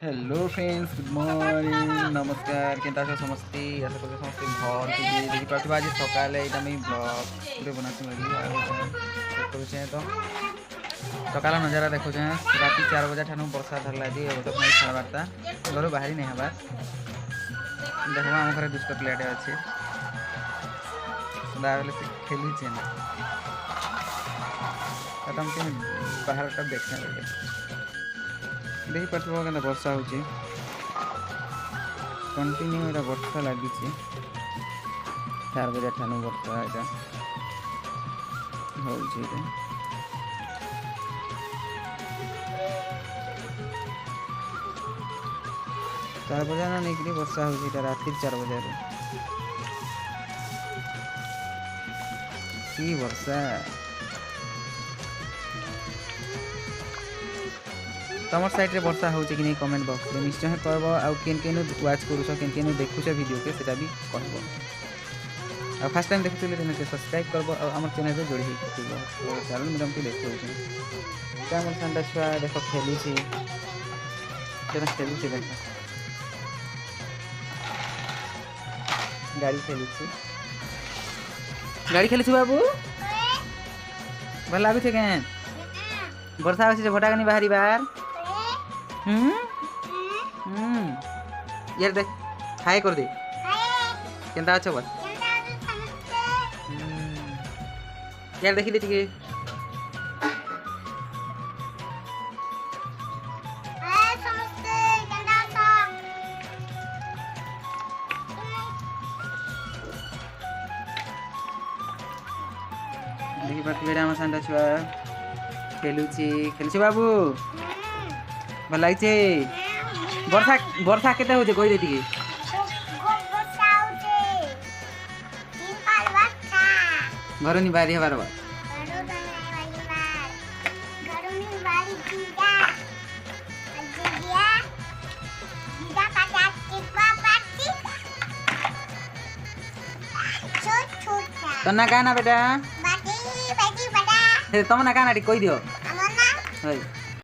Hello friends, good morning, नमस्कार। केनता छ समस्ते? आशा करते समस्ते भल थे। देखि पार्थिव आज सकाले एटा मैं ब्लॉग पूरे बनाती लगी चेक करू तो सकाल नजारा देखु राति 4 बजे ठानु वर्षा धरला दी अब तक नहीं साढ़े बारटा घर बाहरी नहीं हबार देखा आम घर दुष्ट प्लेट अच्छे सदाबले से खेली ना तुम के बाहर टा देखने लगे देखी पार्थिव के वर्षा हो कंटिन्यू एटा वर्षा लगी 4 बजे ठानु वर्षा एटा हो 4 बजे ना निकली वर्षा हो राति 4 बजे की वर्षा तुम साइड रे वर्षा हो कि नहीं कमेंट बॉक्स में निश्चय कहब आउ केन केन वाच करूछ केन केन देखुछ वीडियो के सेटा भी कहब आ फर्स्ट टाइम देखुଥିଲେ तो सब्सक्राइब करब और हमर चैनल रे जोड़ी हिथिबो तो चैनल में तुमके देखो क्या हमर संडा छुआ देखो खेली छी केना खेली छी देखो गाड़ी खेली छी बाबू भल लागु छै केन वर्षा होछि जे भटा कनी बाहरी बाहर यार देख हाय कर दे केनता अच्छा बस यार देखी दे टिके देखी पार्थिव आम सान्डा छुआ खेलुची बाबू भल लगे वर्षा वर्षा केते हो कही दे टिके घर नहीं बाहरी हबार बात तो ना गाना बेटा तुम ना गाना कही दियो